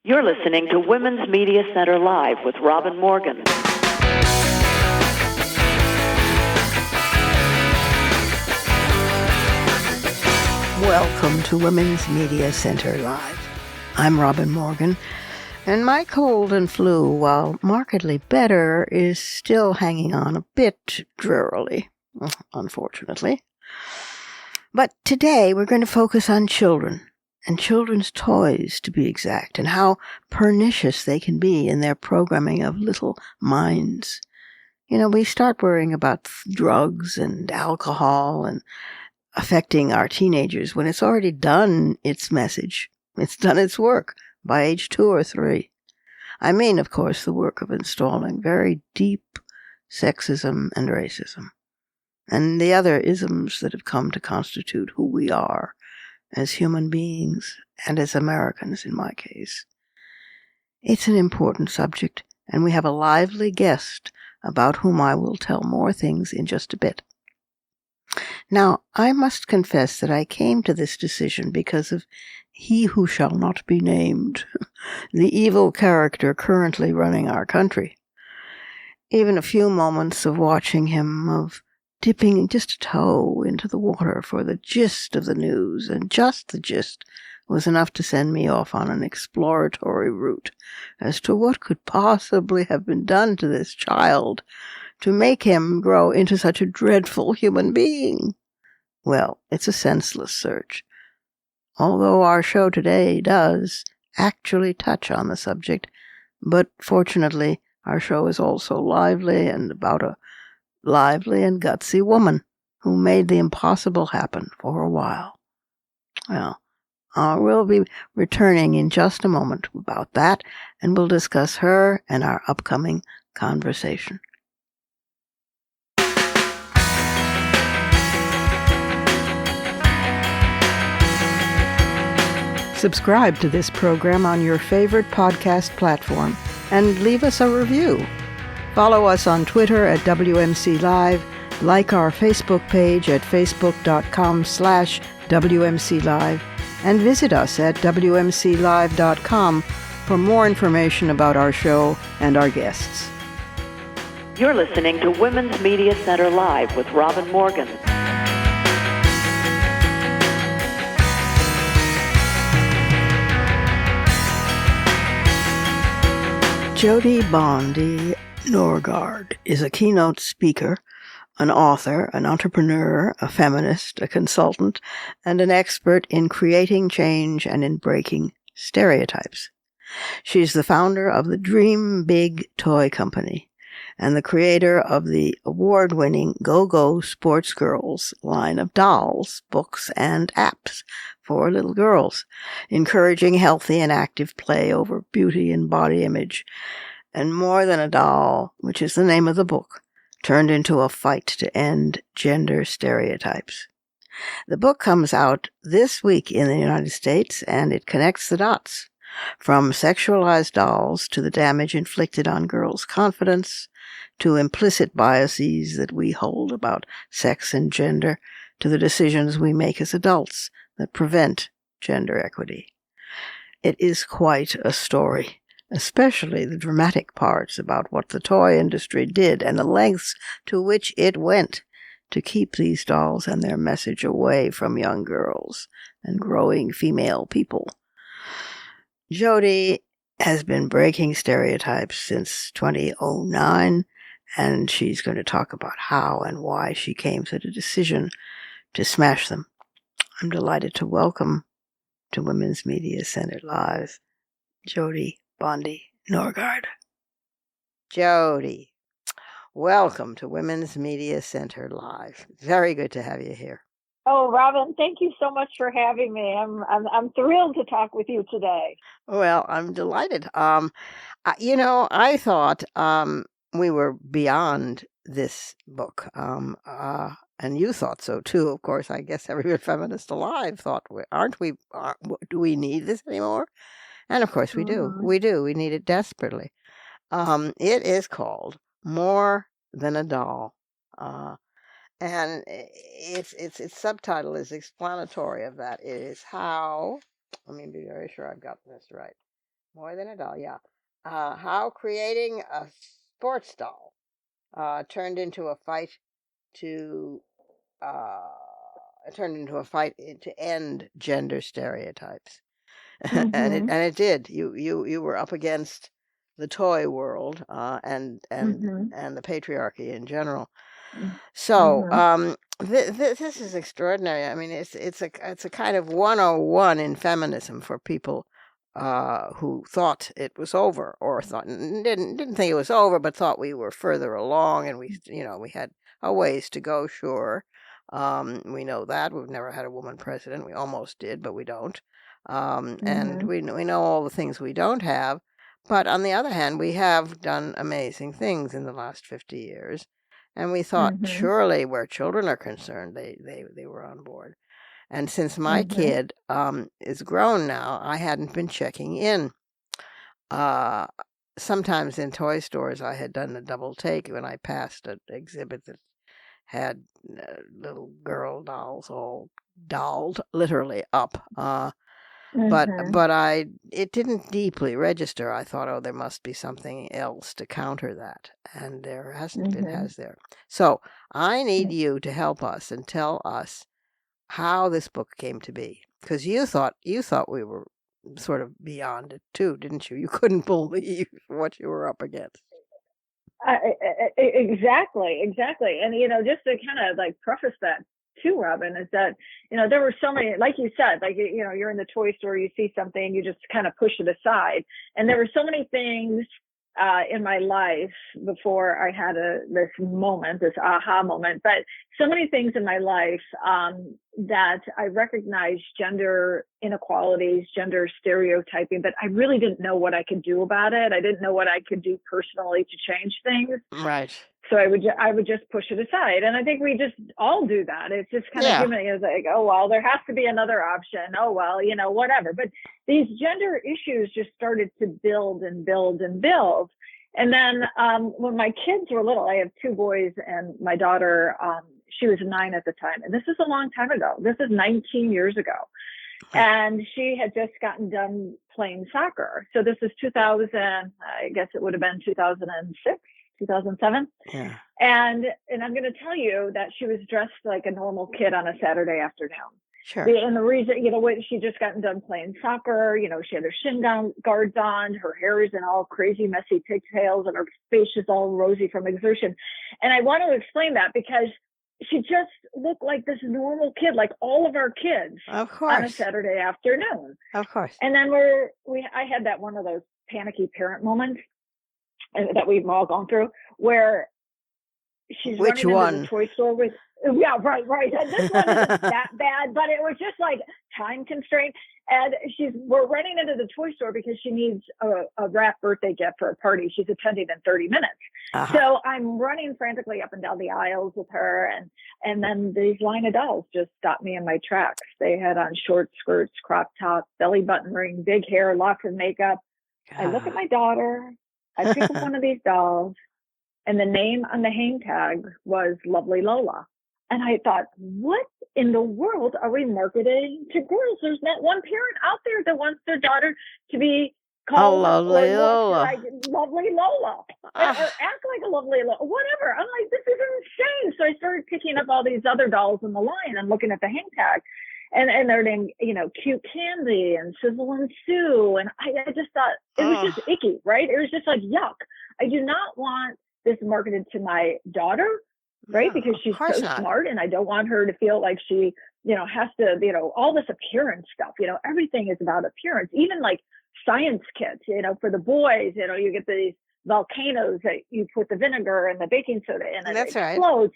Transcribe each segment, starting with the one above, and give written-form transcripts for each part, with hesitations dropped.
You're listening to Women's Media Center Live with Robin Morgan. Welcome to Women's Media Center Live. I'm Robin Morgan, and my cold and flu, while markedly better, is still hanging on a bit drearily, unfortunately. But today we're going to focus on children, and children's toys, to be exact, and how pernicious they can be in their programming of little minds. You know, we start worrying about drugs and alcohol and affecting our teenagers when it's already done its message. It's done its work by age 2 or 3. I mean, of course, the work of installing very deep sexism and racism, and the other isms that have come to constitute who we are as human beings, and as Americans in my case. It's an important subject, and we have a lively guest about whom I will tell more things in just a bit. Now, I must confess that I came to this decision because of he who shall not be named, the evil character currently running our country. Even a few moments of watching him, of dipping just a toe into the water for the gist of the news, and just the gist, was enough to send me off on an exploratory route as to what could possibly have been done to this child to make him grow into such a dreadful human being. Well, it's a senseless search, although our show today does actually touch on the subject, but fortunately our show is also lively and about a lively and gutsy woman who made the impossible happen for a while. Well, we'll be returning in just a moment about that, and we'll discuss her and our upcoming conversation. Subscribe to this program on your favorite podcast platform and leave us a review. Follow us on Twitter at WMC Live, like our Facebook page at facebook.com/WMC Live, and visit us at WMCLive.com for more information about our show and our guests. You're listening to Women's Media Center Live with Robin Morgan. Jodi Bondi Norgaard is a keynote speaker, an author, an entrepreneur, a feminist, a consultant, and an expert in creating change and in breaking stereotypes. She's the founder of the Dream Big Toy Company and the creator of the award-winning Go-Go Sports Girls line of dolls, books, and apps for little girls, encouraging healthy and active play over beauty and body image. And More Than a Doll, which is the name of the book, turned into a fight to end gender stereotypes. The book comes out this week in the United States, and it connects the dots, from sexualized dolls to the damage inflicted on girls' confidence, to implicit biases that we hold about sex and gender, to the decisions we make as adults that prevent gender equity. It is quite a story, especially the dramatic parts about what the toy industry did and the lengths to which it went to keep these dolls and their message away from young girls and growing female people. Jodi has been breaking stereotypes since 2009, and she's going to talk about how and why she came to the decision to smash them. I'm delighted to welcome to Women's Media Center Live, Jodi Bondi Norgaard. Jodi, welcome to Women's Media Center Live. Very good to have you here. Oh, Robin, thank you so much for having me. I'm thrilled to talk with you today. Well, I'm delighted. I thought we were beyond this book, and you thought so too. Of course, I guess every feminist alive thought, do we need this anymore? And of course we do. We do. We need it desperately. It is called More Than a Doll. And its subtitle is explanatory of that. It is how, let me be very sure I've got this right. More than a doll, yeah. How creating a sports doll turned into a fight to uh, to end gender stereotypes. and Mhm. it did. You were up against the toy world, Mhm. and the patriarchy in general. Mm. So Mhm. this is extraordinary. I mean, it's a kind of 101 in feminism for people who thought it was over, or thought didn't think it was over, but thought we were further along, and we had a ways to go. Sure, we know that we've never had a woman president. We almost did, but we don't. And Mhm. we know all the things we don't have. But on the other hand, we have done amazing things in the last 50 years. And we thought, Mhm. surely, where children are concerned, they were on board. And since my Mhm. kid is grown now, I hadn't been checking in. Uh, Sometimes in toy stores, I had done a double take when I passed an exhibit that had little girl dolls all dolled, literally up. Mhm. But it didn't deeply register. I thought, oh, there must be something else to counter that, and there hasn't been, Mhm. has there? So I need you to help us and tell us how this book came to be, because you thought we were sort of beyond it too, didn't you? You couldn't believe what you were up against. Exactly, exactly. And just to kind of like preface that too, Robin, is that there were so many, like you said, like you're in the toy store, you see something, you just kind of push it aside, and there were so many things in my life before I had this moment, this aha moment, but so many things in my life that I recognized gender inequalities, gender stereotyping, but I really didn't know what I could do about it. I didn't know what I could do personally to change things. Right. So I would just push it aside, and I think we just all do that. It's just kind of Yeah. human. It's like, oh well, there has to be another option. Oh well, whatever. But these gender issues just started to build and build and build. And then when my kids were little, I have two boys, and my daughter, she was 9 at the time, and this is a long time ago. This is 19 years ago, Right. and she had just gotten done playing soccer. So this is 2000. I guess it would have been 2006. 2007. Yeah. And I'm going to tell you that she was dressed like a normal kid on a Saturday afternoon. Sure. And the reason, when she just gotten done playing soccer, she had her shin guards on, her hair is in all crazy, messy pigtails, and her face is all rosy from exertion. And I want to explain that because she just looked like this normal kid, like all of our kids Of on a course. Saturday afternoon. Of course. And then I had that one of those panicky parent moments that we've all gone through, where she's Which running into the one? toy store with, yeah, right. And this one isn't that bad, but it was just like time constraint. And we're running into the toy store because she needs a wrap birthday gift for a party she's attending in 30 minutes. Uh-huh. So I'm running frantically up and down the aisles with her, and then these line of dolls just stopped me in my tracks. They had on short skirts, crop tops, belly button ring, big hair, lots of makeup. I look at my daughter, I pick up one of these dolls, and the name on the hang tag was Lovely Lola. And I thought, what in the world are we marketing to girls? There's not one parent out there that wants their daughter to be called Lovely or look Lola. like Lovely Lola or act like a Lovely Lola, whatever. I'm like, this is insane. So I started picking up all these other dolls in the line and looking at the hang tag. And they're named, Cute Candy and Sizzle and Sue. And I just thought it was just icky, right? It was just like, yuck. I do not want this marketed to my daughter, right? No, because she's so smart, and I don't want her to feel like she, has to, all this appearance stuff, everything is about appearance, even like science kits, for the boys, you get these volcanoes that you put the vinegar and the baking soda in and That's it right. explodes,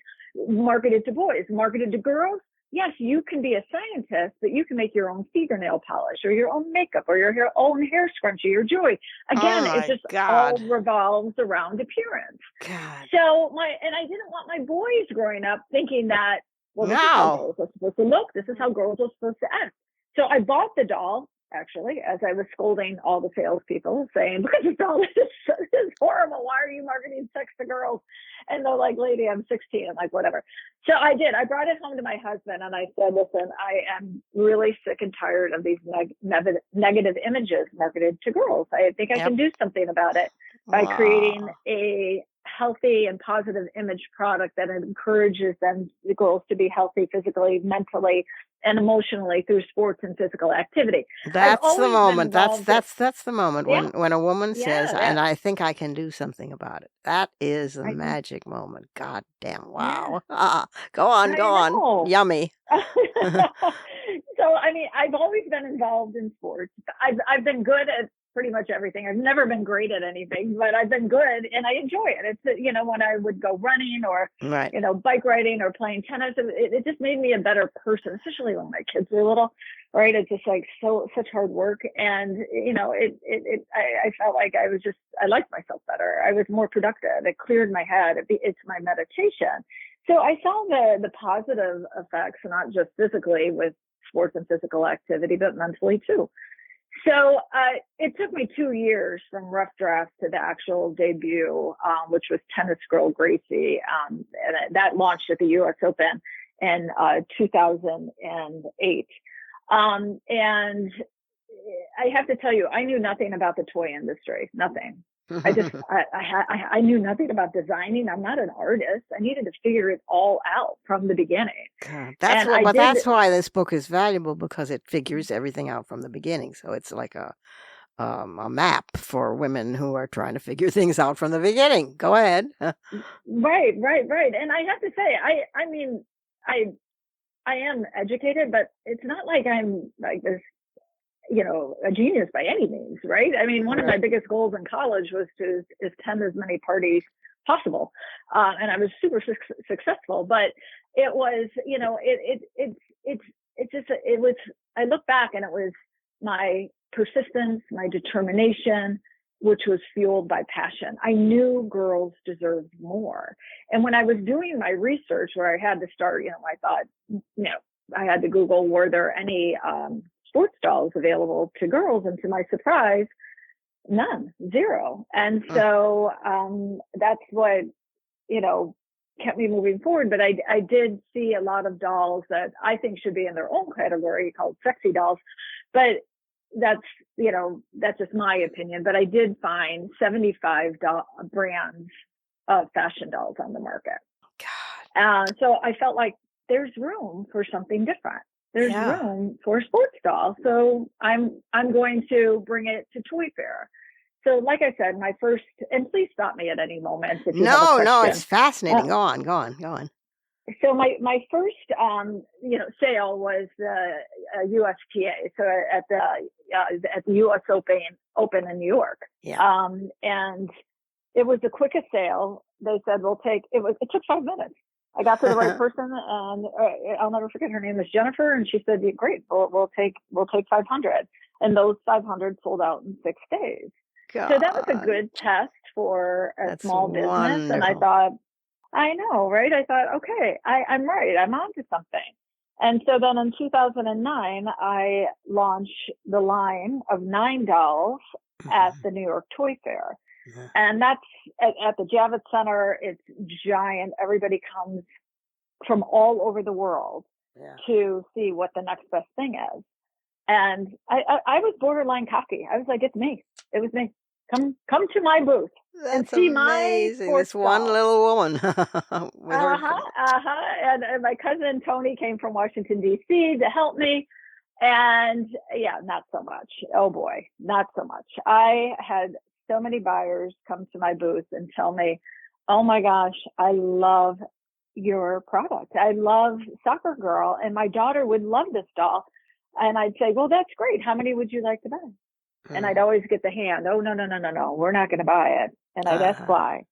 marketed to boys. Marketed to girls, yes, you can be a scientist, but you can make your own fingernail polish or your own makeup or your own hair scrunchie or jewelry. Again, it just all revolves around appearance. God. So and I didn't want my boys growing up thinking that, well, this is how girls are supposed to look. This is how girls are supposed to act. So I bought the doll actually, as I was scolding all the salespeople, saying, "Look at this doll, this is horrible. Why are you marketing sex to girls?" And they're like, "Lady, I'm 16." I'm like, "Whatever." So I did. I brought it home to my husband and I said, "Listen, I am really sick and tired of these negative images marketed to girls. I think I Yep. can do something about it by Wow. creating a healthy and positive image product that encourages them, the girls, to be healthy physically, mentally, and emotionally through sports and physical activity." I've That's the always been moment. involved in, That's the moment yeah, when a woman says, yeah, "And I think I can do something about it." That is the I think, magic moment. God damn! yeah, Wow. Go on, I go on. know. Yummy. So, I mean, I've always been involved in sports. I've been good at pretty much everything. I've never been great at anything, but I've been good and I enjoy it. It's, when I would go running or, Right. bike riding or playing tennis, it just made me a better person, especially when my kids were little, right? It's just like such hard work. And, I felt like I liked myself better. I was more productive. It cleared my head. It's my meditation. So I saw the positive effects, not just physically with sports and physical activity, but mentally too. So it took me 2 years from rough draft to the actual debut, which was Tennis Girl Gracie. And that launched at the U.S. Open in 2008. And I have to tell you, I knew nothing about the toy industry, nothing. I knew nothing about designing. I'm not an artist. I needed to figure it all out from the beginning. God, And I but did. that's why this book is valuable because it figures everything out from the beginning. So it's like a map for women who are trying to figure things out from the beginning. Go ahead. Right. And I have to say, I mean, I am educated, but it's not like I'm like this, a genius by any means, right? I mean, one of my biggest goals in college was to attend as many parties possible, and I was super successful. But it was, it's just it was. I look back and it was my persistence, my determination, which was fueled by passion. I knew girls deserved more, and when I was doing my research, where I had to start, I thought, I had to Google, were there any sports dolls available to girls? And to my surprise, none, zero. And so that's what, kept me moving forward. But I did see a lot of dolls that I think should be in their own category called sexy dolls. But that's just my opinion. But I did find 75 brands of fashion dolls on the market. God. So I felt like there's room for something different. There's room for a sports doll. So I'm going to bring it to Toy Fair. So like I said, my first, and please stop me at any moment if you have a question. No, it's fascinating. Go on. So my first, sale was the USTA. So at the U.S. Open in New York. Yeah. And it was the quickest sale. They said, it took 5 minutes. I got to the right person, and I'll never forget. Her name was Jennifer, and she said, "Great, we'll take 500." And those 500 sold out in 6 days. God. So that was a good test for a small business. Wonderful. And I thought, I know, right? I thought, okay, I'm right. I'm onto something. And so then in 2009, I launched the line of 9 dolls at the New York Toy Fair. And that's at the Javits Center. It's giant. Everybody comes from all over the world to see what the next best thing is. And I was borderline cocky. I was like, it's me. It was me. Come to my booth and see amazing. my This one little woman. With And my cousin Tony came from Washington, D.C. to help me. And not so much. Oh boy, not so much. I had so many buyers come to my booth and tell me, "Oh my gosh, I love your product. I love Soccer Girl, and my daughter would love this doll." And I'd say, "Well, that's great. How many would you like to buy?" And I'd always get the hand. "Oh, no, we're not going to buy it." And I'd ask why.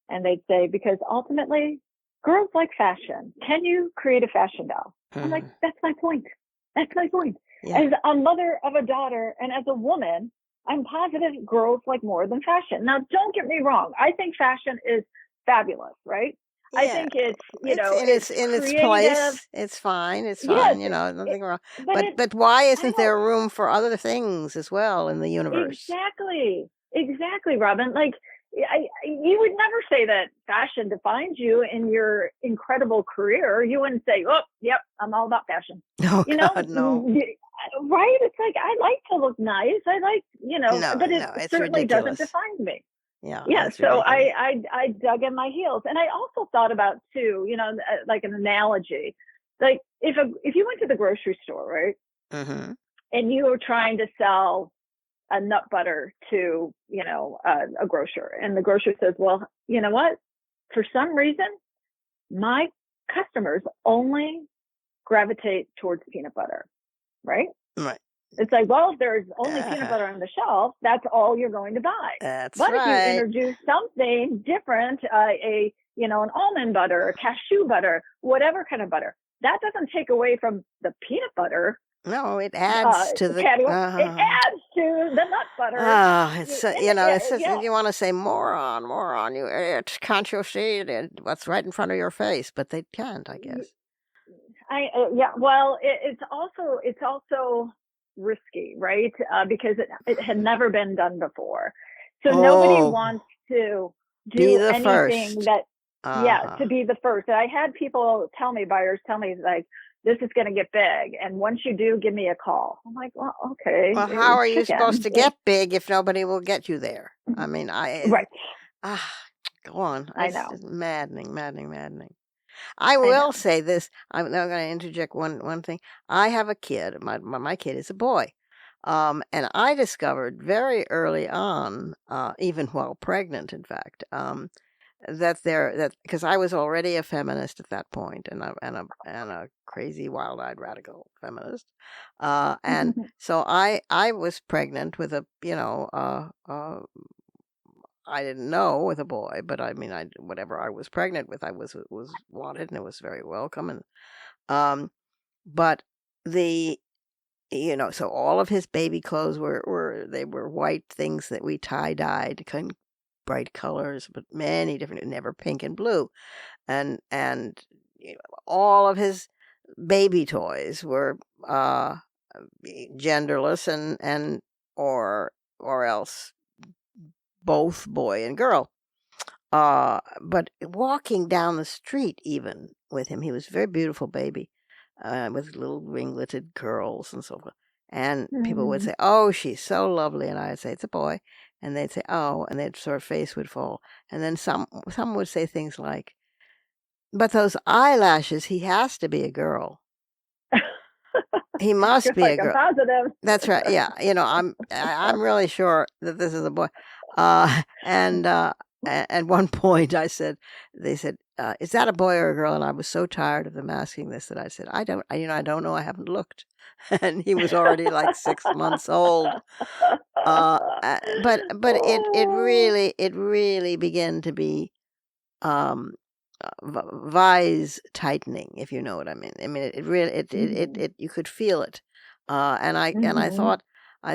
And they'd say, "Because ultimately, girls like fashion. Can you create a fashion doll?" I'm like, that's my point. That's my point. Yeah. As a mother of a daughter and as a woman, I'm positive girls like more than fashion. Now, don't get me wrong. I think fashion is fabulous, right? I Yeah, think it's, it's it's in its creative. place. It's fine. It's Yes, fine. Nothing wrong. but it, But why I isn't don't, there room for other things as well in the universe? exactly, Robin. Like, you would never say that fashion defines you in your incredible career. You wouldn't say, "Oh, yep, I'm all about fashion." Oh You know, God, no, right? It's like I like to look nice. I like, no, but it no. It's certainly doesn't ridiculous. define me. Yeah, Yeah, it's so ridiculous. I dug in my heels, and I also thought about too, like an analogy, like if you went to the grocery store, right, Mm-hmm. and you were trying to sell a nut butter to, a grocer, and the grocer says, well, you know what, for some reason my customers only gravitate towards peanut butter, right? Right. It's like, well, if there's only peanut Uh, butter on the shelf, that's all you're going to buy. that's But if you right. introduce something different, an almond butter, a cashew butter, whatever kind of butter, that doesn't take away from the peanut butter No, it adds to the. category. It adds to the nut butter. It's Yeah, it's just, yeah, you want to say moron, you idiot, can't you see what's right in front of your face? But they can't, I guess. yeah. Well, it's also risky, right? Because it had never been done before, so nobody Oh, wants to be do the anything first. that, yeah, Uh-huh. to be the first. And I had buyers tell me, like, this is going to get big, and once you do, give me a call. I'm like, well, okay, Well, how are you supposed chicken. to get big if nobody will get you there? I mean, Right. ah, go on. I It's know. just maddening, maddening, maddening. I I will know. say this. I'm now going to interject one thing. I have a kid. My kid is a boy. And I discovered very early on, even while pregnant, in fact, that because I was already a feminist at that point, and a crazy, wild-eyed radical feminist, and so I was pregnant with a I didn't know, with a boy, but I mean, I whatever I was pregnant with, I was wanted, and it was very welcome, and um, but the so all of his baby clothes were white things that we tie-dyed, kind of bright colors, but many different, never pink and blue, and all of his baby toys were genderless, and or else both boy and girl. But walking down the street, even with him, he was a very beautiful baby, with little ringleted curls and so forth. And people would Mhm. say, "Oh, she's so lovely," and I'd say, "It's a boy," and they'd say, "Oh," and their sort of face would fall, and then some would say things like, "But those eyelashes, he has to be a girl. He must Just be like a I'm girl." positive. That's right. Yeah, I'm really sure that this is a boy. And at one point, they said, "Is that a boy or a girl?" And I was so tired of them asking this that I said, I don't know. I haven't looked." And he was already like 6 months old. But it really began to be um vise tightening, if you know what I mean. I mean, it really Mhm. it you could feel it. And I Mhm.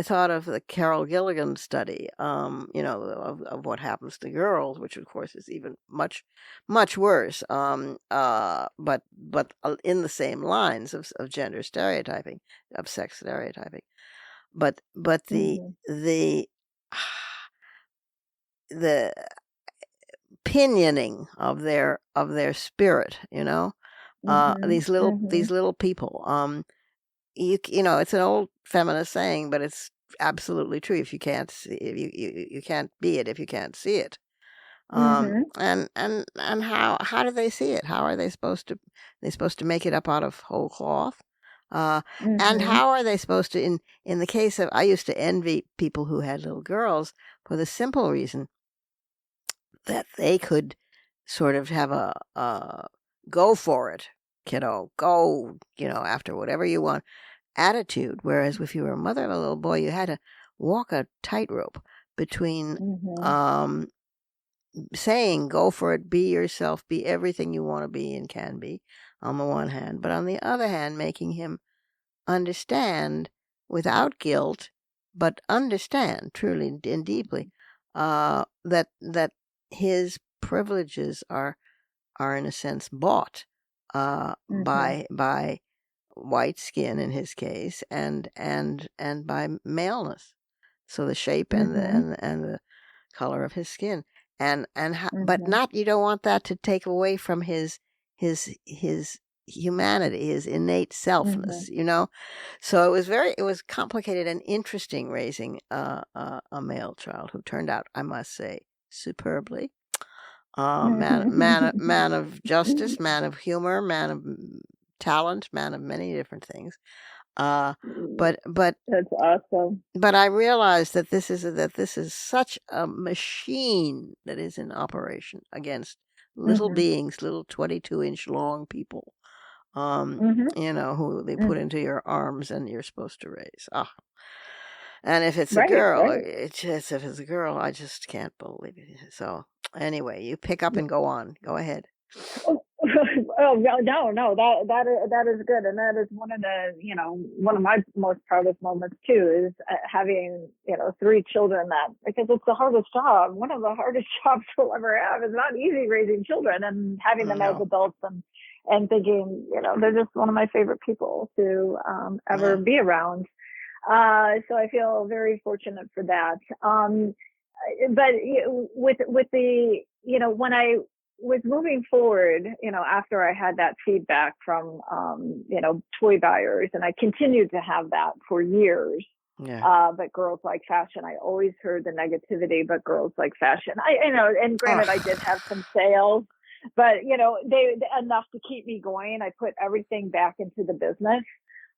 thought of the Carol Gilligan study, of what happens to girls, which of course is even much worse. But in the same lines of gender stereotyping, of sex stereotyping. But Mhm. the the pinioning of their spirit, Mhm. these Mhm. little people. It's an old feminist saying, but it's absolutely true. If you can't see, if you can't be it if you can't see it. Mhm. And how do they see it? How are they supposed to make it up out of whole cloth? uh and Mhm. how are they supposed to, in the case of, I used to envy people who had little girls, for the simple reason that they could sort of have a go for it, kiddo, go, after whatever you want attitude. Whereas if you were a mother of a little boy, you had to walk a tightrope between Mhm. um, saying, go for it, be yourself, be everything you want to be and can be, on the one hand, but on the other hand, making him understand without guilt, but understand truly and deeply, that his privileges are in a sense bought by white skin in his case, and by maleness. So the shape and the color of his skin, but not, you don't want that to take away from his humanity, his innate selfness, So it was complicated and interesting raising a male child who turned out, I must say, superbly. Man of justice, man of humor, man of talent, man of many different things. But That's awesome. But I realized that this is such a machine that is in operation against little beings, little 22-inch long people, who they put into your arms and you're supposed to raise. And if it's a girl, if it's a girl, I just can't believe it. So anyway, you pick up and go on. Go ahead. Oh no, that is good, and that is one of the one of my most proudest moments too, is having 3 children, because it's the hardest job, one of the hardest jobs we'll ever have. It's not easy raising children and having them as adults, and thinking they're just one of my favorite people to ever be around. So I feel very fortunate for that. But with the when I was moving forward, after I had that feedback from, toy buyers, and I continued to have that for years. Yeah. But girls like fashion, I always heard the negativity, but girls like fashion. And granted, I did have some sales, but, they enough to keep me going. I put everything back into the business,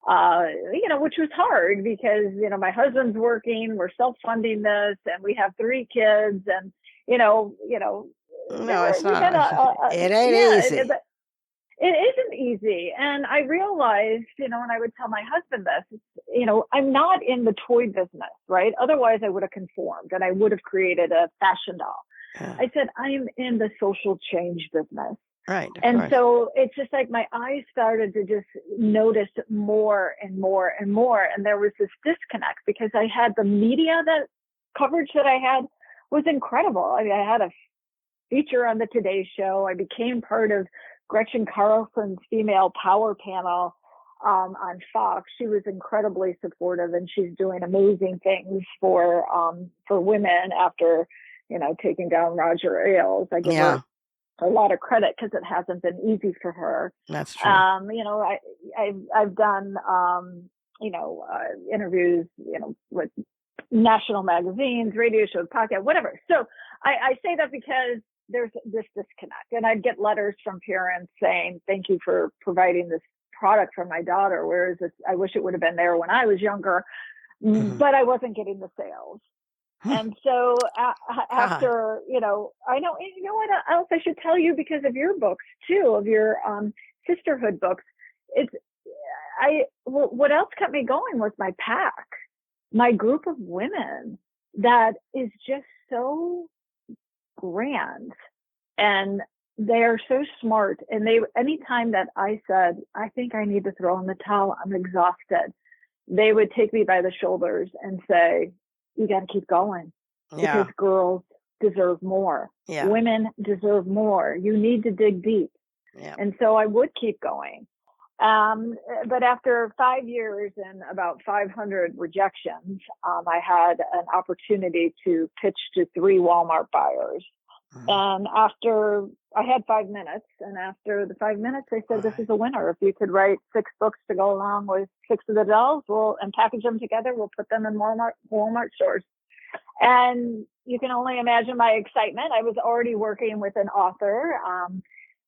which was hard because, my husband's working, we're self-funding this, and we have 3 kids, and, no, it's not. It ain't easy. It isn't easy. And I realized, and I would tell my husband this, I'm not in the toy business, right? Otherwise I would have conformed and I would have created a fashion doll. Yeah. I said, I'm in the social change business. Right. And so it's just like my eyes started to just notice more and more and more. And there was this disconnect because I had the media coverage that I had was incredible. I mean, I had a feature on the Today Show. I became part of Gretchen Carlson's female power panel on Fox. She was incredibly supportive, and she's doing amazing things for women after taking down Roger Ailes. I give her a lot of credit because it hasn't been easy for her. That's true. I've done interviews with national magazines, radio shows, podcast, whatever. So I say that because there's this disconnect, and I'd get letters from parents saying, thank you for providing this product for my daughter, whereas I wish it would have been there when I was younger, but I wasn't getting the sales. And so after, I know, what else I should tell you, because of your books too, of your sisterhood books, what else kept me going was my pack, my group of women that is just so grand, and they are so smart. And anytime that I said, I think I need to throw in the towel, I'm exhausted, they would take me by the shoulders and say, you got to keep going, because girls deserve more. Yeah. Women deserve more. You need to dig deep. Yeah. And so I would keep going. But after 5 years and about 500 rejections, I had an opportunity to pitch to 3 Walmart buyers. And after I had 5 minutes, and after the 5 minutes, they said, this is a winner. If you could write 6 books to go along with 6 of the dolls, and package them together, we'll put them in Walmart stores. And you can only imagine my excitement. I was already working with an author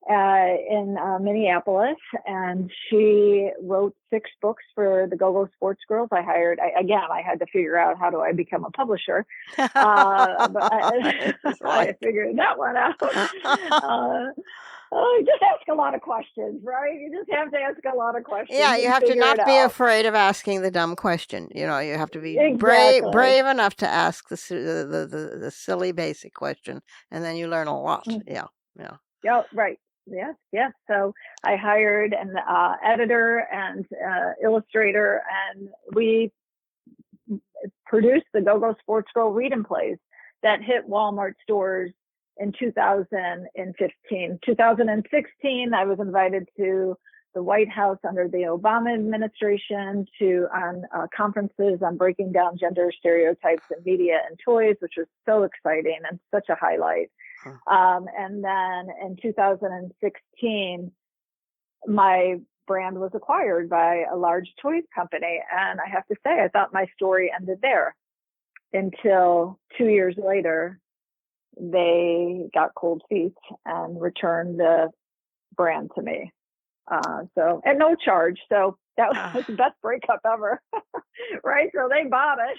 in Minneapolis, and she wrote 6 books for the Go-Go Sports Girls. I had to figure out, how do I become a publisher? But I figured that one out. You just ask a lot of questions, right? You just have to ask a lot of questions. Yeah, you have to not be afraid of asking the dumb question. You have to be brave enough to ask the silly basic question, and then you learn a lot. Yeah. Yeah, right. Yes. So I hired an editor and illustrator, and we produced the Go-Go Sports Girl read and plays that hit Walmart stores in 2015. 2016, I was invited to the White House under the Obama administration on conferences on breaking down gender stereotypes in media and toys, which was so exciting and such a highlight. And then in 2016, my brand was acquired by a large toys company. And I have to say, I thought my story ended there until 2 years later, they got cold feet and returned the brand to me. So at no charge. So that was the best breakup ever, right? So they bought it,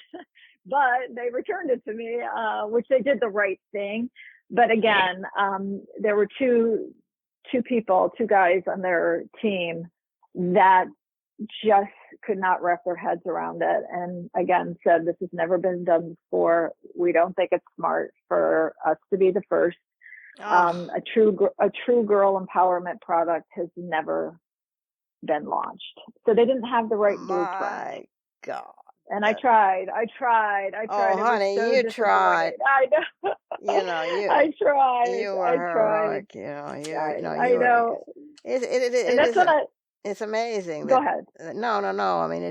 but they returned it to me, which they did the right thing. But again, there were two guys on their team that just could not wrap their heads around it. And again, said, this has never been done before. We don't think it's smart for us to be the first. A true girl empowerment product has never been launched. So they didn't have the right blueprint. My God. And I tried. Oh, honey, so you tried. I know. You know, I tried. You were heroic. You know, I know. It's amazing. Go ahead. No. I mean,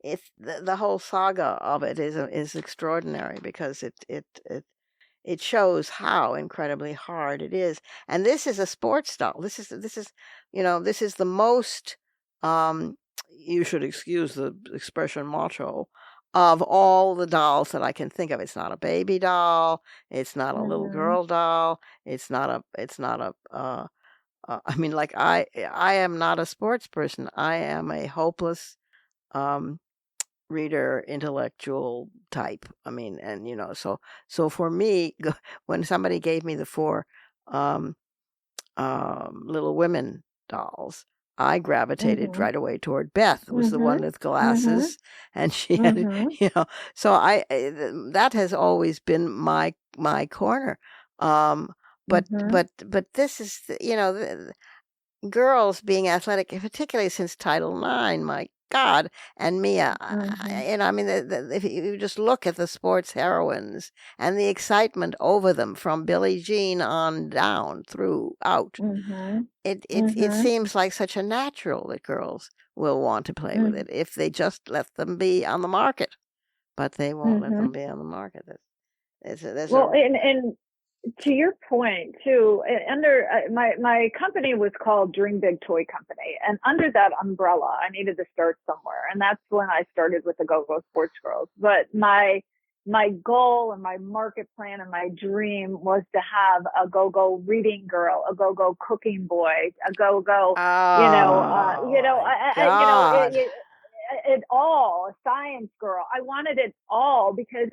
it's the whole saga of it is extraordinary because it shows how incredibly hard it is. And this is a sports doll. This is the most you should excuse the expression macho of all the dolls that I can think of. It's not a baby doll. It's not a little girl doll. It's not a I mean, like I am not a sports person. I am a hopeless reader, intellectual type. I mean, and so for me, when somebody gave me the 4 Little Women dolls, I gravitated right away toward Beth. It was the one with glasses, and she had, so that has always been my corner. But this is, girls being athletic, particularly since Title IX, my God, and Mia, I mean, if you just look at the sports heroines and the excitement over them from Billie Jean on down throughout, it seems like such a natural that girls will want to play with it if they just let them be on the market, but they won't let them be on the market. And to your point too, under my company was called Dream Big Toy Company, and under that umbrella, I needed to start somewhere, and that's when I started with the Go-Go Sports Girls. But my goal and my market plan and my dream was to have a Go-Go reading girl, a Go-Go cooking boy, a Go-Go, it all, a science girl. I wanted it all because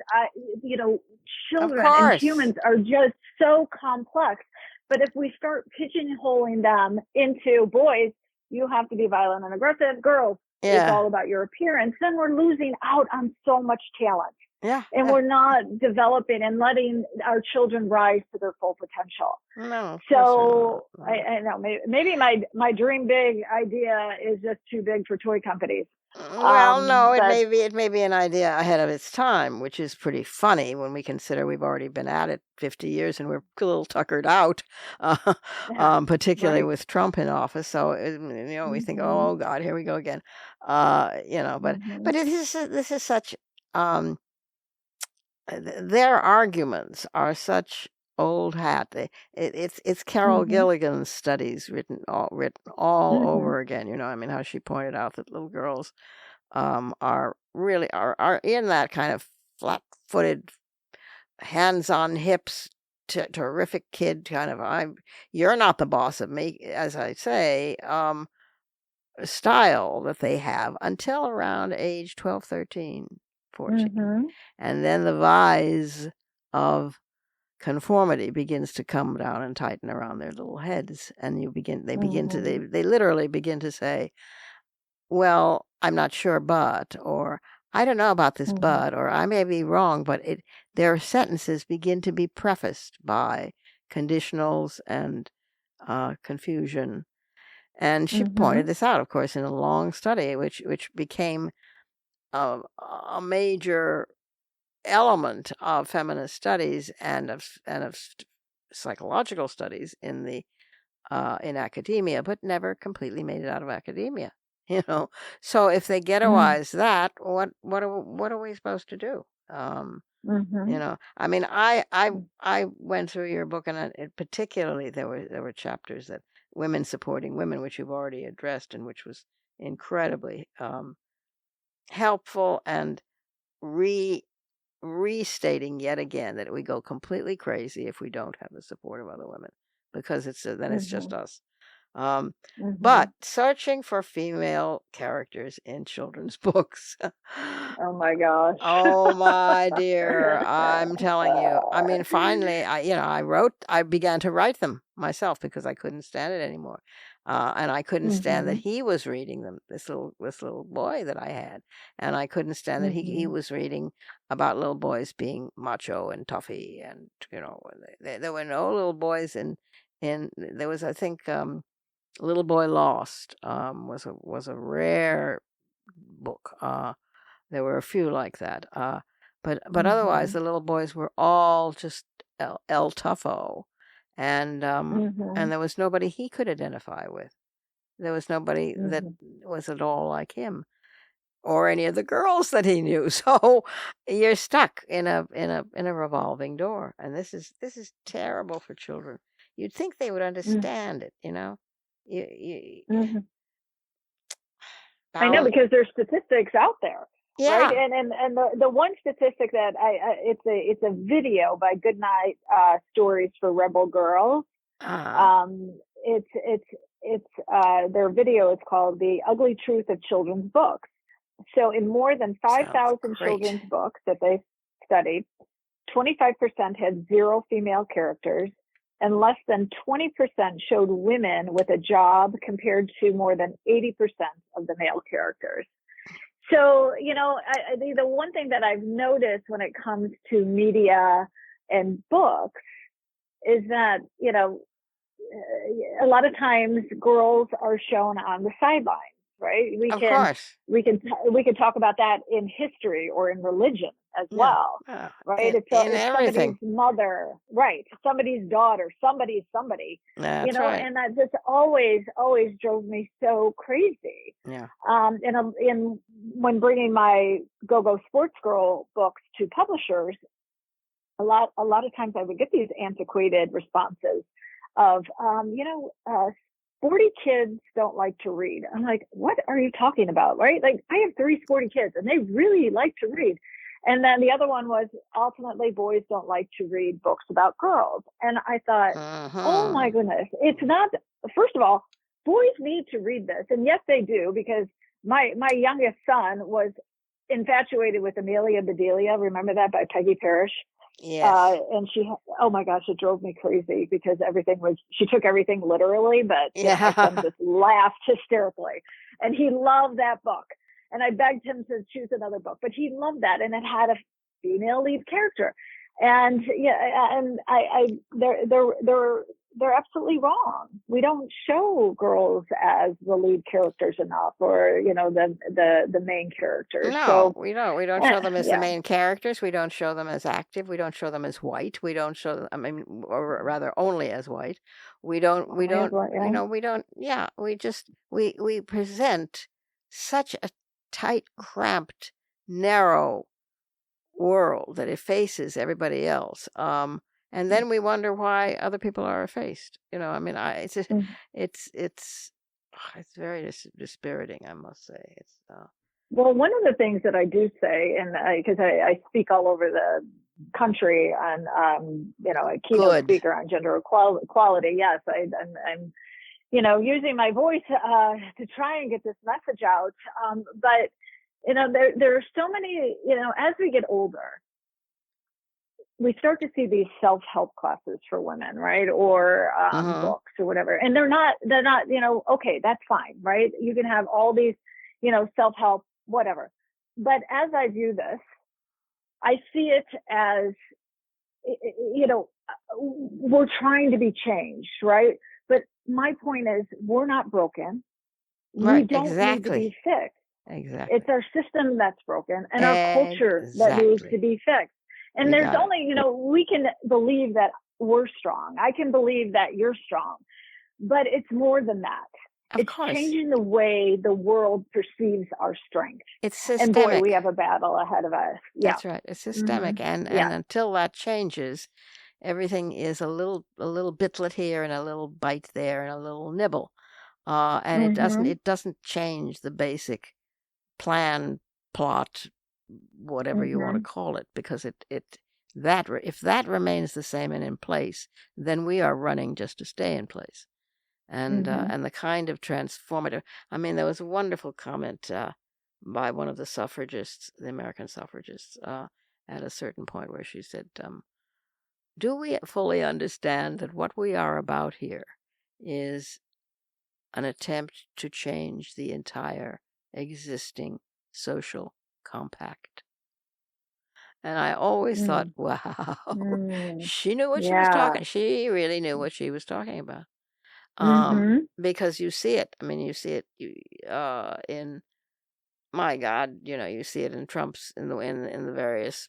children and humans are just so complex. But if we start pigeonholing them into boys, you have to be violent and aggressive. Girls, it's all about your appearance. Then we're losing out on so much talent. And we're not developing and letting our children rise to their full potential. No. So I know maybe my dream big idea is just too big for toy companies. Well, no, it may be an idea ahead of its time, which is pretty funny when we consider we've already been at it 50 years and we're a little tuckered out, particularly with Trump in office. So we think, oh God, here we go again. But this is such. Their arguments are such old hat. It's Carol Gilligan's studies written all over again. I mean, how she pointed out that little girls are really are in that kind of flat-footed, hands on hips, terrific kid kind of you're not the boss of me, as I say, style that they have until around age 12, 13, 14. And then the vise of conformity begins to come down and tighten around their little heads, and they literally begin to say, well, I'm not sure, but, or I don't know about this, but, or I may be wrong, but their sentences begin to be prefaced by conditionals and confusion. And she pointed this out, of course, in a long study, which became a major element of feminist studies and of psychological studies in academia, but never completely made it out of academia. So if they ghettoize that, what are we supposed to do? I mean, I went through your book, and particularly there were chapters that women supporting women, which you've already addressed, and which was incredibly helpful, and restating yet again that we go completely crazy if we don't have the support of other women, because then it's just us. But searching for female characters in children's books. Oh my gosh. Oh my dear, I'm telling you. I mean, finally, I began to write them myself because I couldn't stand it anymore. And I couldn't stand that he was reading them, this little boy that I had. And I couldn't stand that he was reading about little boys being macho and toughy. And, there were no little boys there was, I think, Little Boy Lost was a rare book. There were a few like that. But otherwise, the little boys were all just El Tougho, and there was nobody he could identify with. There was nobody that was at all like him, or any of the girls that he knew. So you're stuck in a revolving door, and this is terrible for children. You'd think they would understand it, I know, because there's statistics out there. Yeah. Right. And the one statistic that it's a video by Goodnight Stories for Rebel Girls. It's their video is called The Ugly Truth of Children's Books. So in more than 5,000 children's books that they studied, 25% had 0 female characters, and less than 20% showed women with a job, compared to more than 80% of the male characters. So, the one thing that I've noticed when it comes to media and books is that, a lot of times girls are shown on the sidelines, right? We can talk about that in history or in religion as well, right? It's somebody's mother, right? Somebody's daughter, somebody's somebody, right. And that just always drove me so crazy. Yeah. In when bringing my Go-Go Sports Girl books to publishers, a lot of times I would get these antiquated responses of, 40 kids don't like to read. I'm like, what are you talking about? Right? Like, I have 3 sporty kids and they really like to read. And then the other one was, ultimately, boys don't like to read books about girls. And I thought, oh my goodness, it's not, first of all, boys need to read this. And yes, they do, because my youngest son was infatuated with Amelia Bedelia. Remember that, by Peggy Parrish? Yes. And she, oh my gosh, it drove me crazy, because she took everything literally, but my son just laughed hysterically. And he loved that book. And I begged him to choose another book, but he loved that. And it had a female lead character. And they're absolutely wrong. We don't show girls as the lead characters enough, or the main characters. No, so, we don't show them as the main characters. We don't show them as active. We don't show them as white. We don't show them, or rather, only as white. We present such a tight, cramped, narrow world that effaces everybody else. And then we wonder why other people are effaced. It's very dispiriting, I must say. Well, one of the things that I do say, and because I speak all over the country on, a keynote speaker on gender equality. Yes, I'm using my voice to try and get this message out. But there are so many. As we get older, we start to see these self-help classes for women, right? Or books or whatever. And they're not, okay, that's fine, right? You can have all these, self-help, whatever. But as I view this, I see it as, we're trying to be changed, right? But my point is, we're not broken. Right, we don't need to be fixed. Exactly. It's our system that's broken, and our culture that needs to be fixed. And You there's got it. only, we can believe that we're strong. I can believe that you're strong, but it's more than that. Of It's course. changing the way the world perceives our strength. It's And boy, we systemic. have a battle ahead of us. Yeah. That's right. It's systemic, Hmm. and Yeah. until that changes, everything is a little bitlet here and a little bite there and a little nibble. And Hmm. it doesn't change the basic plan, plot, whatever you want to Hmm. call it, because if that remains the same and in place, then we are running just to stay in place. Hmm. And the kind of transformative. I mean, there was a wonderful comment by one of the suffragists, the American suffragists, at a certain point where she said, "Do we fully understand that what we are about here is an attempt to change the entire existing social compact?" And I always thought, Mm. wow, Mm. she knew what she was Yeah. talking. She really knew what she was talking about. Um, Hmm. because you see it. I mean, you see it in, my God, you see it in Trump's in the various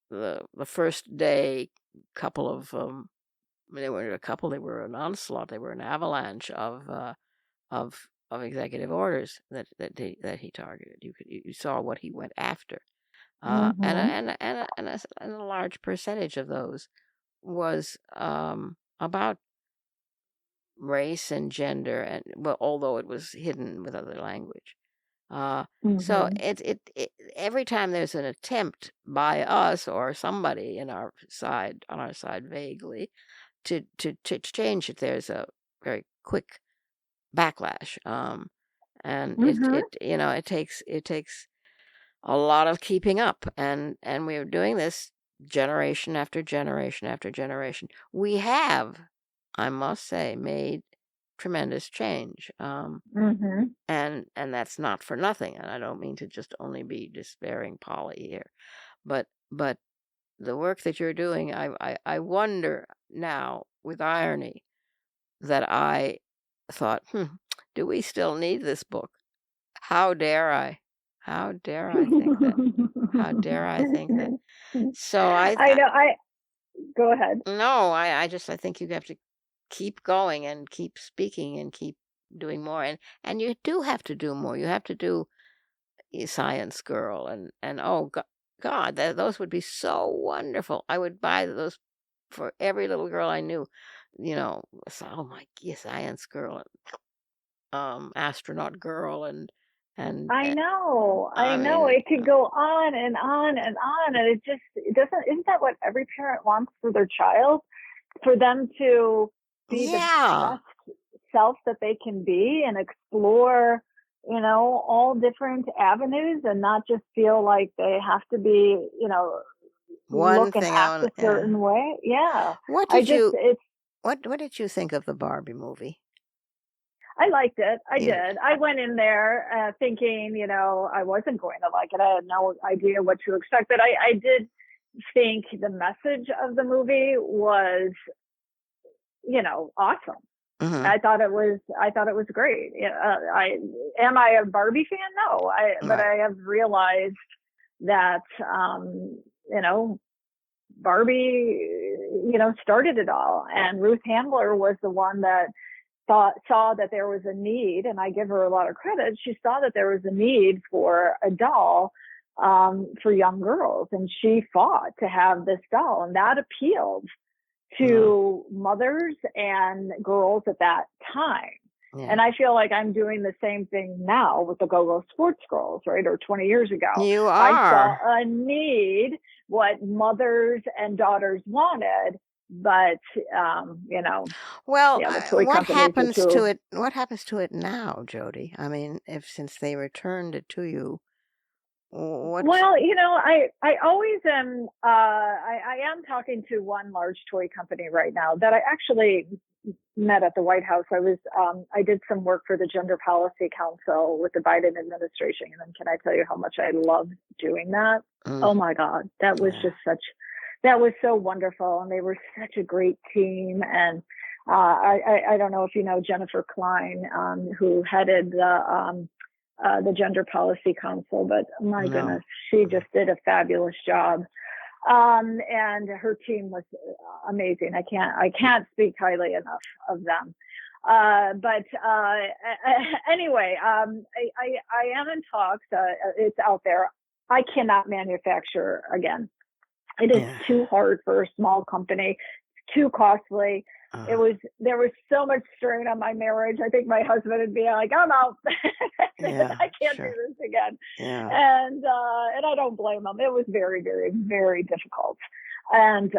the first day couple of they weren't a couple, they were an onslaught, they were an avalanche of executive orders that he targeted. You saw what he went after. Hmm. And a large percentage of those was about race and gender, and well, although it was hidden with other language. So Hmm. it every time there's an attempt by us or somebody on our side vaguely to change it, there's a very quick backlash. And Hmm. it takes a lot of keeping up, and we're doing this generation after generation after generation. We have, I must say, made tremendous change. Hmm. And that's not for nothing. And I don't mean to just only be despairing Polly here, but the work that you're doing, I wonder now with irony that I thought, do we still need this book? How dare I? How dare I think that? How dare I think that? So I know. I Go ahead. no, I think you have to keep going and keep speaking and keep doing more, and you do have to do more. You have to do Science Girl, and oh God, those would be so wonderful. I would buy those for every little girl I knew. So, oh my, yeah, Science Girl, Astronaut Girl, I know. I I know. mean, It could go on and on and on, and it doesn't. Isn't that what every parent wants for their child? For them to be the yeah, best self that they can be and explore, all different avenues, and not just feel like they have to be, one look and thing act a yeah. certain way. Yeah. What I did just, you it's, what did you think of the Barbie movie? I liked it. I You did. I went in there thinking, I wasn't going to like it. I had no idea what to expect, but I did think the message of the movie was, awesome. Mhm. I thought it was great. I am I a Barbie fan? No, but Right. I have realized that you know Barbie started it all, and Ruth Handler was the one that saw that there was a need, and I give her a lot of credit. She saw that there was a need for a doll for young girls, and she fought to have this doll, and that appealed Mhm. to mothers and girls at that time. Yeah. And I feel like I'm doing the same thing now with the Go-Go Sports Girls, right? Or 20 years ago. You I saw are. a need, what mothers and daughters wanted, but, Well, yeah, the toy what companies are happens to too. it? What happens to it now, Jody? I mean, if since they returned it to you, what? Well, I always am. I am talking to one large toy company right now that I actually met at the White House. I did some work for the Gender Policy Council with the Biden administration, and can I tell you how much I loved doing that? Mm, Oh my God, yeah. that was so wonderful, and they were such a great team. And I don't know if you know Jennifer Klein, who headed the the Gender Policy Council, but my No. goodness, she just did a fabulous job. And her team was amazing. I can't speak highly enough of them. But anyway, I am in talks. It's out there. I cannot manufacture again. It is too hard for a small company. It's too costly. There was so much strain on my marriage. I think my husband would be like, "I'm out. I can't do this again." Yeah. And I don't blame him. It was very, very, very difficult. And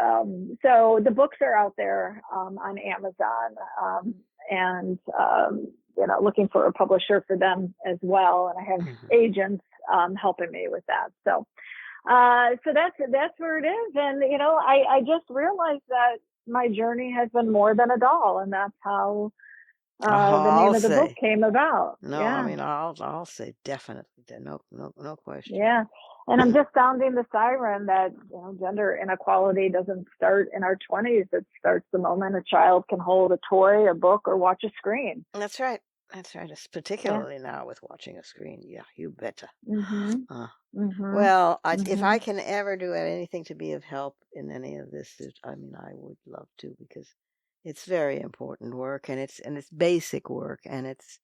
so the books are out there on Amazon, and looking for a publisher for them as well. And I have agents helping me with that. So that's where it is. And I just realized that my journey has been more than a doll, and that's how the name of the book came about. No, yeah. I mean, I'll say definitely. No question. Yeah. And I'm just sounding the siren that gender inequality doesn't start in our 20s. It starts the moment a child can hold a toy, a book, or watch a screen. That's right. It's particularly now with watching a screen. Yeah, you betcha. Well, if I can ever do anything to be of help in any of this, I would love to, because it's very important work, and it's basic work, and it's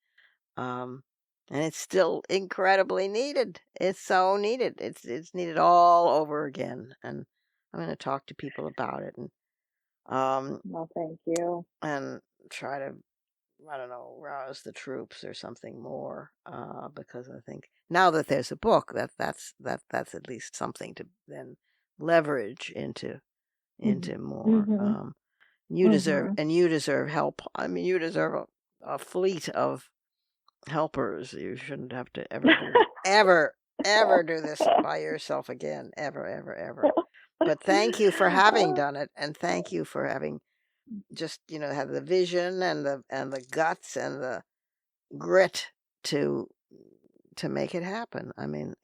still incredibly needed. It's so needed. It's needed all over again, and I'm going to talk to people about it, and well, thank you, and try to, I don't know, rouse the troops or something more, because I think now that there's a book, that's at least something to then leverage into more. You deserve help. I mean, you deserve a fleet of helpers. You shouldn't have to ever do this by yourself again, ever. But thank you for having done it, and thank you for having just have the vision and the guts and the grit to make it happen. I mean,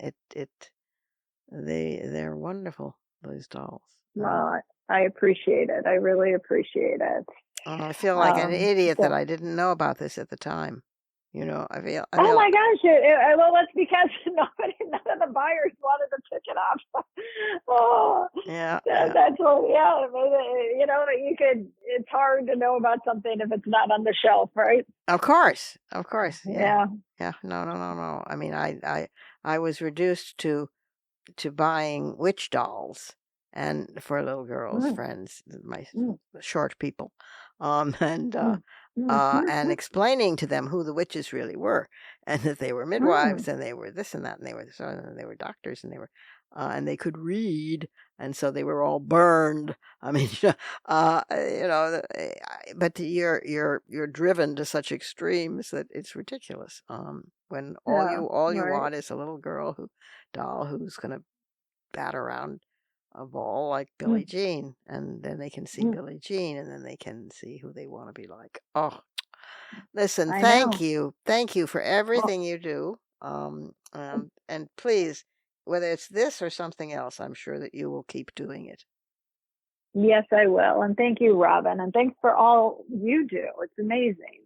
they're wonderful, those dolls. Well, I appreciate it. I really appreciate it. I feel like an idiot that I didn't know about this at the time. I feel. Oh my gosh! Well, that's because none of the buyers wanted to pick it up. That's what. Yeah, you could. It's hard to know about something if it's not on the shelf, right? Of course. Yeah. No. I mean, I was reduced to buying witch dolls, and for little girls, friends, my short people, and explaining to them who the witches really were, and that they were midwives, and they were this and that, and they were doctors, and they were, and they could read, and so they were all burned. I mean, but you're driven to such extremes that it's ridiculous. When all you want is a little doll who's going to bat around a ball like Billie Jean, and then they can see Billie Jean, and then they can see who they want to be like. Oh, listen, thank you for everything you do, and please, whether it's this or something else, I'm sure that you will keep doing it. Yes, I will, and thank you, Robin, and thanks for all you do. It's amazing.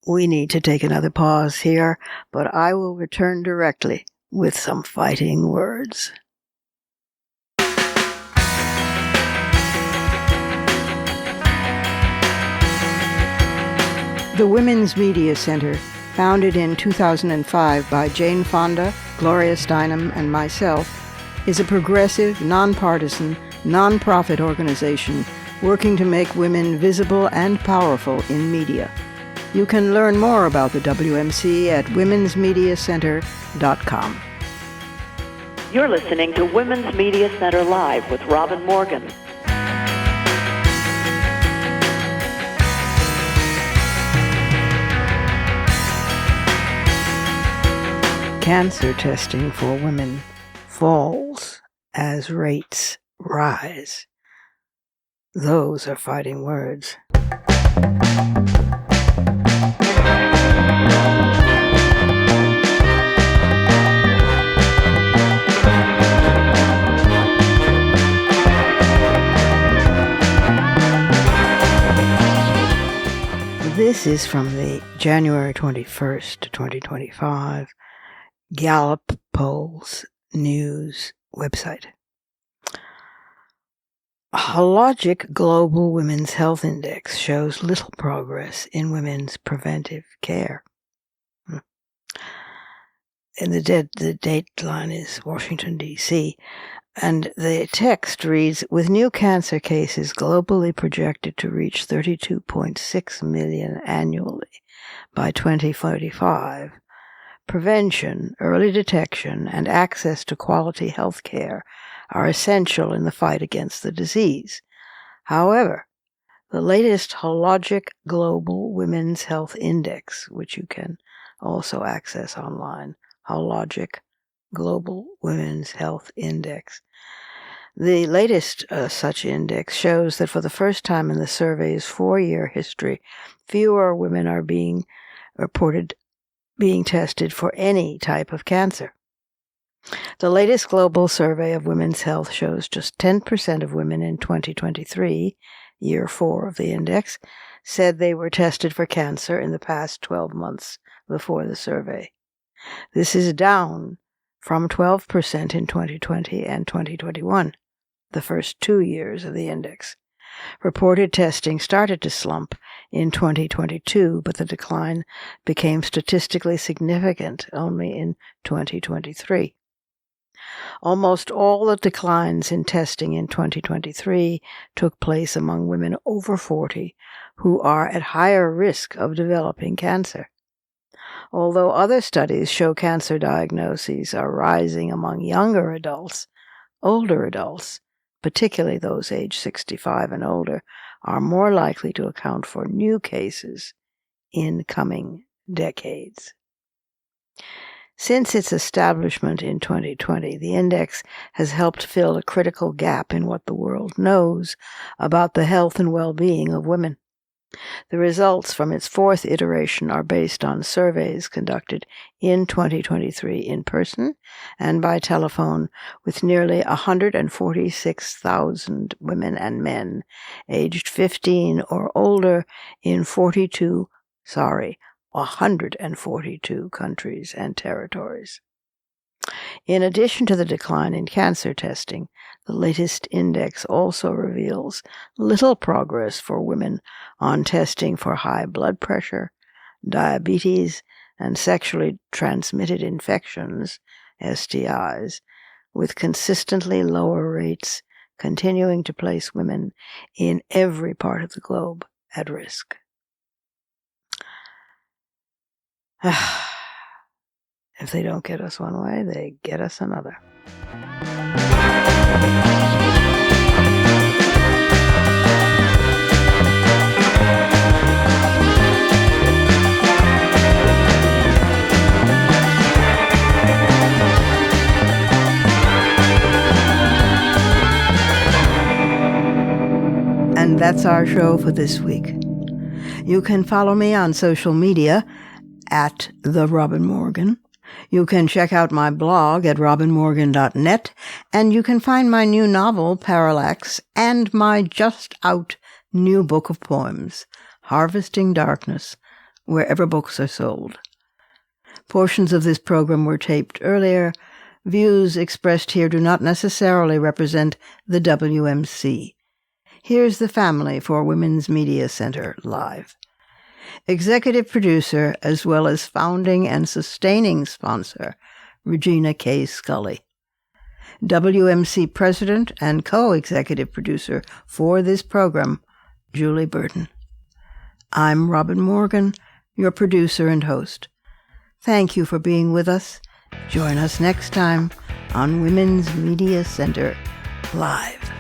We need to take another pause here, but I will return directly with some fighting words. The Women's Media Center, founded in 2005 by Jane Fonda, Gloria Steinem, and myself, is a progressive, nonpartisan, nonprofit organization working to make women visible and powerful in media. You can learn more about the WMC at womensmediacenter.com. You're listening to Women's Media Center Live with Robin Morgan. Cancer testing for women falls as rates rise. Those are fighting words. This is from the January 21st, 2025 Gallup Polls News website. Hologic Global Women's Health Index shows little progress in women's preventive care. And the dateline is Washington, D.C., and the text reads, with new cancer cases globally projected to reach 32.6 million annually by 2045, prevention, early detection, and access to quality health care are essential in the fight against the disease. However, the latest Hologic Global Women's Health Index, which you can also access online, Hologic Global Women's Health Index. The latest such index shows that for the first time in the survey's 4-year history, fewer women are being reported being tested for any type of cancer. The latest global survey of women's health shows just 10% of women in 2023, year 4 of the index, said they were tested for cancer in the past 12 months before the survey. This is down from 12% in 2020 and 2021, the first 2 years of the index. Reported testing started to slump in 2022, but the decline became statistically significant only in 2023. Almost all the declines in testing in 2023 took place among women over 40 who are at higher risk of developing cancer. Although other studies show cancer diagnoses are rising among younger adults, older adults, particularly those aged 65 and older, are more likely to account for new cases in coming decades. Since its establishment in 2020, the index has helped fill a critical gap in what the world knows about the health and well-being of women. The results from its 4th iteration are based on surveys conducted in 2023 in person and by telephone with nearly 146,000 women and men aged 15 or older in 142 countries and territories. In addition to the decline in cancer testing, the latest index also reveals little progress for women on testing for high blood pressure, diabetes, and sexually transmitted infections, STIs, with consistently lower rates continuing to place women in every part of the globe at risk. If they don't get us one way, they get us another. And that's our show for this week. You can follow me on social media at The Robin Morgan. You can check out my blog at robinmorgan.net, and you can find my new novel, Parallax, and my just-out new book of poems, Harvesting Darkness, wherever books are sold. Portions of this program were taped earlier. Views expressed here do not necessarily represent the WMC. Here's the family for Women's Media Center Live. Executive producer, as well as founding and sustaining sponsor, Regina K. Scully. WMC president and co-executive producer for this program, Julie Burton. I'm Robin Morgan, your producer and host. Thank you for being with us. Join us next time on Women's Media Center Live.